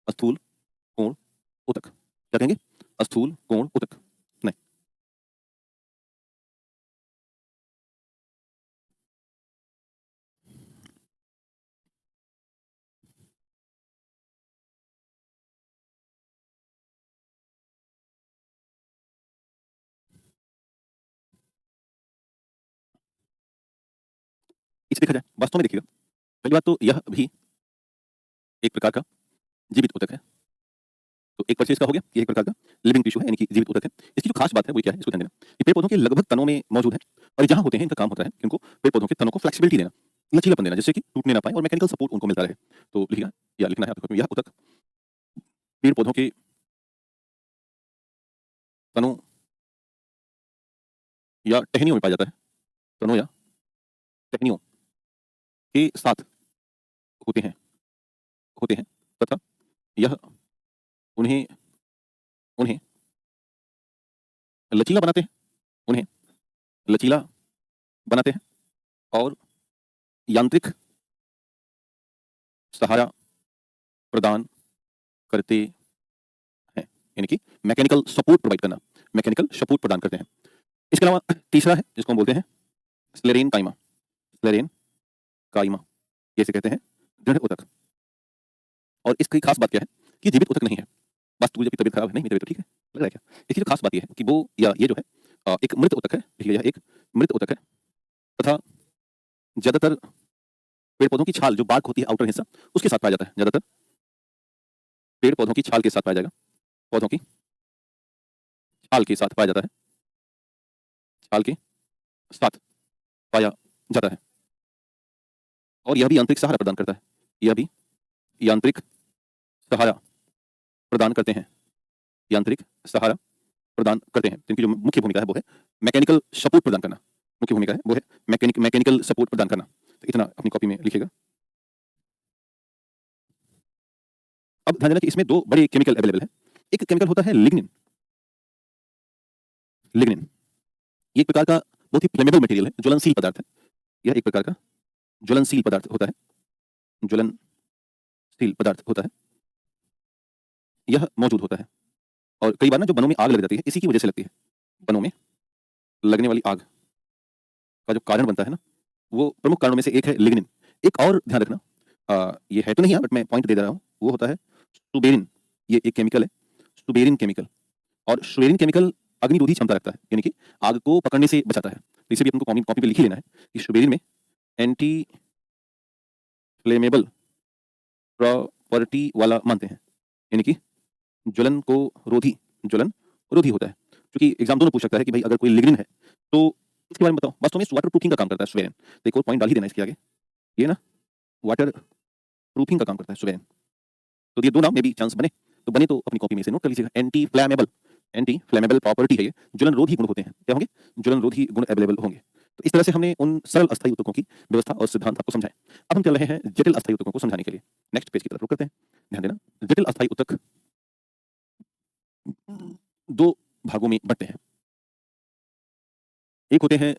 स्थूल कोण ऊतक। क्या कहेंगे? स्थूल कोण ऊतक। नहीं, इसे देखा जाए वास्तव में, देखिएगा पहली बात तो यह भी एक प्रकार का जीवित ऊतक है। तो एक परिचय इसका हो गया, ये एक प्रकार का लिविंग टिश्यू है, यानी कि जीवित ऊतक है। इसकी जो खास बात है वो क्या है, इसको ध्यान देना। ये पेड़ पौधों के लगभग तनों में मौजूद है, और जहाँ होते हैं इनका काम होता है कि उनको पेड़ पौधों के तनों को फ्लेक्सिबिलिटी देना, लचीलापन देना, जिससे कि टूटने ना पाए और मैकेनिकल सपोर्ट उनको मिलता रहे। तो लिखिएगा, या लिखना है आपको, यह ऊतक पेड़ पौधों के तनों या टहनियों में पाया जाता है। तनों या टहनियों के साथ होते हैं होते हैं तथा यह उन्हें उन्हें लचीला बनाते हैं, उन्हें लचीला बनाते हैं, और यांत्रिक सहारा प्रदान करते हैं, यानी कि मैकेनिकल सपोर्ट प्रोवाइड करना। मैकेनिकल सपोर्ट प्रदान करते हैं। इसके अलावा तीसरा है जिसको हम बोलते हैं स्लेरेन काइमा। स्लेरेन काइमा जैसे कहते हैं दृढ़ ऊतक। और इसकी खास बात क्या है कि जीवित ऊतक नहीं है। बस तुझे तबीयत खराब है, नहीं मेरी तबीयत तो ठीक है, लग रहा है क्या? इसकी जो खास बात ये है कि वो या ये जो है एक मृत ऊतक है, इसलिए यह एक मृत ऊतक है तथा ज्यादातर पेड़ पौधों की छाल जो बार्क होती है आउटर हिस्सा उसके साथ पाया जाता है। ज्यादातर पेड़ पौधों की छाल के साथ पाया जाएगा, पौधों की छाल के साथ पाया जाता है, छाल के साथ पाया जाता है। और यह भी यांत्रिक सहारा प्रदान करता है, यह भी यांत्रिक सहारा प्रदान करते हैं, यांत्रिक सहारा प्रदान करते हैं। जिनकी जो मुख्य भूमिका है वो है मैकेनिकल सपोर्ट प्रदान करना। मुख्य भूमिका है वो है मैकेनिकल सपोर्ट प्रदान करना। तो इतना अपनी कॉपी में लिखिएगा। अब ध्यान देना कि इसमें दो बड़े केमिकल अवेलेबल है। एक केमिकल होता है लिग्निन। लिग्निन ये एक प्रकार का बहुत ही फ्लेमेबल मटेरियल है, ज्वलनशील पदार्थ है। यह एक प्रकार का ज्वलनशील पदार्थ होता है, ज्वलनशील पदार्थ होता है। यह मौजूद होता है और कई बार ना जो वनों में आग लग जाती है इसी की वजह से लगती है। वनों में लगने वाली आग का जो कारण बनता है ना, वो प्रमुख कारणों में से एक है लिग्निन। एक और ध्यान रखना, ये है तो नहीं है बट मैं पॉइंट दे रहा हूँ, वो होता है सुबेरिन। ये एक केमिकल है, सुबेरिन केमिकल। और सुबेरिन केमिकल अग्निरोधी क्षमता रखता है, यानी कि आग को पकड़ने से बचाता है। तो इसे भी हमको कॉपी पे लिख ही लेना है कि सुबेरिन में एंटी फ्लेमेबल प्रॉपर्टी वाला मानते हैं, यानी कि ज्वलन को रोधी, ज्वलन रोधी होता है। क्योंकि एग्जाम दोनों पूछ सकता है कि भाई अगर कोई लिग्निन है तो इसके बारे में बताओ। वास्तव में वाटर प्रूफिंग का काम करता है सुबेरिन। तो एक और पॉइंट डाल ही देना इसके आगे, ये ना वाटर प्रूफिंग का काम करता है सुबेरिन। तो ये दो नाम में भी चांस बने तो अपनी कॉपी में से नोट कर लीजिएगा। एंटी फ्लेमेबल प्रॉपर्टी है ये, ज्वलन रोधी गुण होते हैं। क्या होंगे? ज्वलन रोधी गुण अवेलेबल होंगे। तो इस तरह से हमने उन सरल अस्थायी ऊतकों की व्यवस्था और सिद्धांत आपको समझाए। अब हम चल रहे हैं जटिल अस्थायी ऊतकों को समझाने के लिए। नेक्स्ट पेज की तरफ रुक करते हैं। ध्यान देना, जटिल अस्थायी ऊतक दो भागों में बंटते हैं। एक होते हैं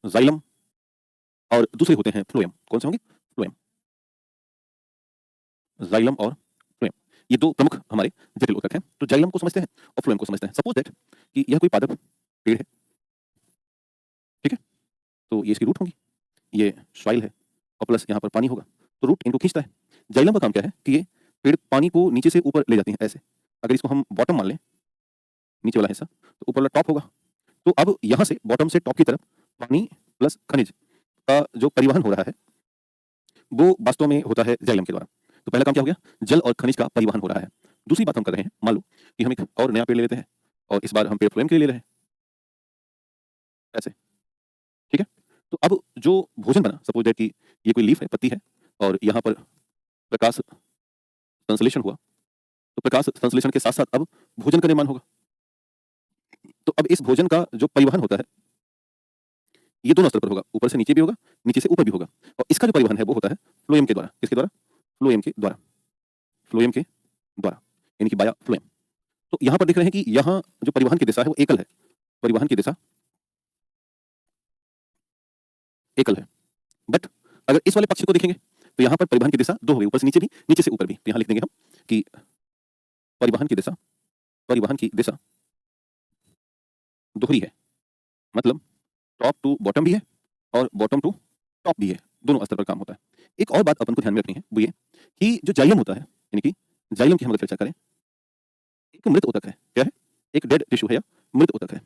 जाइलम और दूसरे होते हैं फ्लोएम। कौन से होंगे? फ्लोएम। जाइलम और फ्लोएम, ये दो प्रमुख हमारे जटिल ऊतक हैं। तो जाइलम को समझते हैं और फ्लोएम को समझते हैं। सपोज दैट कि यह कोई पादप पेड़ है, ठीक है? तो ये इसकी रूट होगी, ये सॉइल है और प्लस यहाँ पर पानी होगा, तो रूट इनको खींचता है। जाइलम का काम क्या है कि ये पेड़ पानी को नीचे से ऊपर ले जाती है ऐसे। अगर इसको हम बॉटम मान लें, नीचे वाला हिस्सा, तो ऊपर वाला टॉप होगा। तो अब यहाँ से बॉटम से टॉप की तरफ पानी प्लस खनिज का जो परिवहन हो रहा है वो वास्तव में होता है जाइलम के द्वारा। तो पहला काम क्या हो गया? जल और खनिज का परिवहन हो रहा है। दूसरी बात हम कर रहे हैं, मान लो कि हम एक और नया पेड़ ले लेते हैं और इस बार हम पेड़ फ्लोएम के लिए ले रहे हैं ऐसे, ठीक है? तो अब जो भोजन बना, सपोज दैट कि ये कोई लीफ है, पत्ती है और यहाँ पर प्रकाश संश्लेषण हुआ, तो प्रकाश संश्लेषण के साथ साथ अब भोजन का निर्माण होगा। तो अब इस भोजन का जो परिवहन होता है ये दोनों स्तर पर होगा, ऊपर से नीचे भी होगा, नीचे से ऊपर भी होगा। और इसका जो परिवहन है वो होता है फ्लोएम के द्वारा। किसके द्वारा? फ्लोएम के द्वारा। फ्लोएम के द्वारा, यानी कि बाया फ्लोएम। तो यहाँ पर देख रहे हैं कि यहाँ जो परिवहन की दिशा है वो एकल है, परिवहन की दिशा एकल है। बट अगर इस वाले पक्ष को देखेंगे तो यहाँ पर परिवहन की दिशा दो हो गई, ऊपर से नीचे भी, नीचे से ऊपर भी। तो यहाँ लिख देंगे हम कि परिवहन की दिशा दोहरी है, मतलब टॉप टू बॉटम भी है और बॉटम टू टॉप भी है, दोनों स्तर पर काम होता है। एक और बात अपन को ध्यान में रखनी है वो ये कि जो जाइलम होता है, यानी कि जाइलम की हम अगर चर्चा करें, एक मृत ऊतक है। क्या है? एक डेड टिश्यू है या मृत ऊतक है।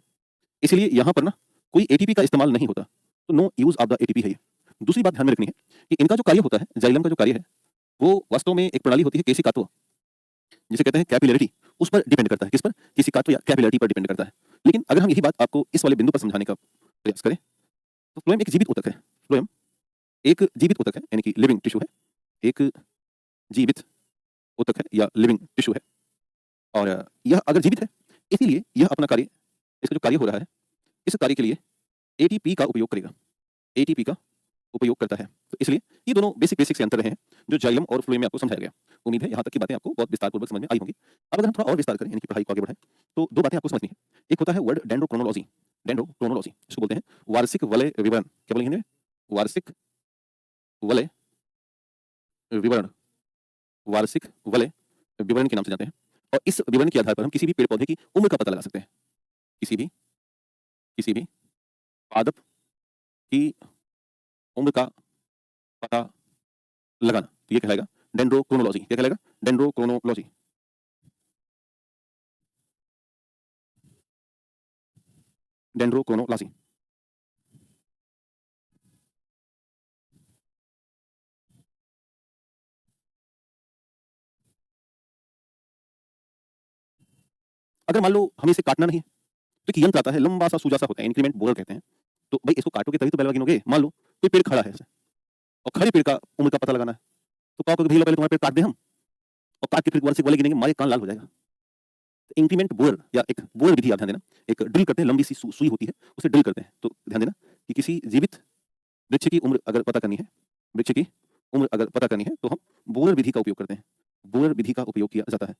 इसलिए यहाँ पर ना कोई एटीपी का इस्तेमाल नहीं होता, तो no use of the ATP है ये। दूसरी बात ध्यान में रखनी है कि इनका जो कार्य होता है, जाइलम का जो कार्य है वो वास्तव में एक प्रणाली होती है केशिकात्व, जिसे कहते हैं कैपिलरिटी, उस पर डिपेंड करता है। किस पर? केशिकात्व या कैपिलरिटी पर डिपेंड करता है। लेकिन अगर हम यही बात आपको इस वाले बिंदु पर समझाने का प्रयास करें तो फ्लोएम एक जीवित ऊतक है। फ्लोएम एक जीवित ऊतक है, यानी कि लिविंग टिश्यू है, एक जीवित ऊतक है या लिविंग टिश्यू है। और यह अगर जीवित है इसीलिए यह अपना कार्य, इसका जो कार्य हो रहा है, इस कार्य के लिए एटीपी का उपयोग करेगा, एटीपी का उपयोग करता है। तो इसलिए ये दोनों बेसिक से अंतर रहे हैं जो जाइलम और फ्लोएम में आपको समझाया गया। उम्मीद है यहाँ तक की बातें आपको बहुत विस्तारपूर्वक समझ में आई होंगी। अब अगर हम थोड़ा और विस्तार करें, यानी कि पढ़ाई को आगे बढ़ाएं, तो दो बातें आपको समझनी है। एक होता है वर्ड डेंड्रोक्रोनोलॉजी। डेंड्रोक्रोनोलॉजी इसको बोलते हैं वार्षिक वलय विवरण। क्या बोलेंगे हिंदी में? वार्षिक वलय विवरण, वार्षिक वलय विवरण के नाम से जानते हैं। और इस विवरण के आधार पर हम किसी भी पेड़ पौधे की उम्र का पता लगा सकते हैं। किसी भी पादप की उम्र का पता लगाना, तो ये कहलाएगा डेंड्रोक्रोनोलॉजी। क्या कहलाएगा? डेंड्रोक्रोनोलॉजी। डेंड्रोक्रोनोलॉजी। अगर मान लो हमें इसे काटना नहीं है, तो एक यंत्र आता है, लंबा सा सूजा सा होता है, इंक्रीमेंट बोरर कहते हैं। तो भाई इसको काटोगे तभी तो पहले गिनोगे। मान लो कोई पेड़ खड़ा है ऐसे, और खड़े पेड़ का उम्र का पता लगाना है, तो क्या कहोगे, भैया पहले तुम्हारा पेड़ काट दें हम, और काट के फिर दोबारा से वाले गिनेंगे, हमारे कान लाल हो जाएगा। तो इंक्रीमेंट बोरर या एक बोरर विधि, आप ध्यान देना, एक ड्रिल करते हैं, लंबी सी सुई होती है, उसे ड्रिल करते हैं। तो ध्यान देना कि किसी जीवित वृक्ष की उम्र अगर पता करनी है, वृक्ष की उम्र अगर पता करनी है, तो हम बोरर विधि का उपयोग करते हैं। बोरर विधि का उपयोग किया जाता है।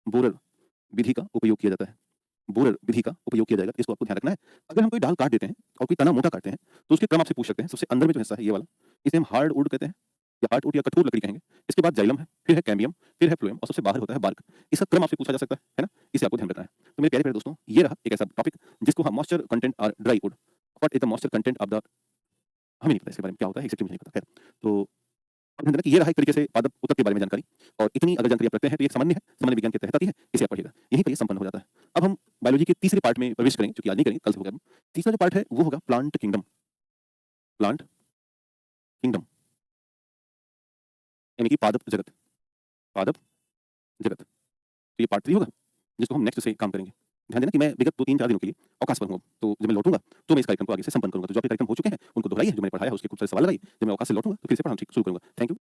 बोरर विधि का उपयोग किया जाता है। बोरर विधि का उपयोग किया जाएगा, इसको आपको ध्यान रखना है। अगर हम कोई डाल काट देते हैं और कोई तना मोटा काटते हैं, तो उसके क्रम आपसे पूछ सकते हैं। सबसे अंदर में जो हिस्सा है ये वाला, इसे हम हार्डवुड कहते हैं, या हार्डवुड या कठोर लकड़ी कहेंगे। इसके बाद जाइलम है, फिर है कैम्बियम, फिर है फ्लोएम, और सबसे बाहर होता है बार्क। इसका क्रम आपसे पूछा जा सकता है ना? इसे आपको ध्यान रखना है। तो मेरे प्यारे प्यारे दोस्तों, ये रहा एक ऐसा टॉपिक जिसको हम मॉइस्चर कंटेंट और dry would, what is the moisture content of the, हमें नहीं पता इसके बारे में क्या होता है, एक्चुअली मुझे नहीं पता। खैर, तो अब ध्यान देना कि ये रहा एक तरीके से पादप ऊतक के बारे में जानकारी। और इतनी अगर जानकारी आप रखते हैं तो ये सामान्य है, सामान्य विज्ञान के तहत आती है, इसे आप पढ़िएगा, यहीं पर ये संपन्न हो जाता है। अब हम बायोलॉजी के तीसरे पार्ट में प्रवेश करेंगे, जो कि आज नहीं करेंगे, कल से होगा। तीसरा जो पार्ट है वो होगा प्लांट किंगडम। प्लांट किंगडम यानी कि पादप जगत। पादप जगत, तो ये पार्ट 3 होगा, जिसको हम नेक्स्ट से काम करेंगे। ध्यान देना कि मैं विगत 2-3-4 दिनों के लिए अवकाश पर हूँ, तो जब मैं लौटूंगा तो मैं इस कार्यक्रम को आगे से संपन्न करूंगा। तो जो आपके कार्यक्रम हो चुके हैं उनको दोहराइए, जो मैंने पढ़ाया है उसके खूब सारे सवाल लगाइए। जब मैं अवकाश से लौटूंगा तो फिर से पढ़ाना शुरू करूंगा। Thank you.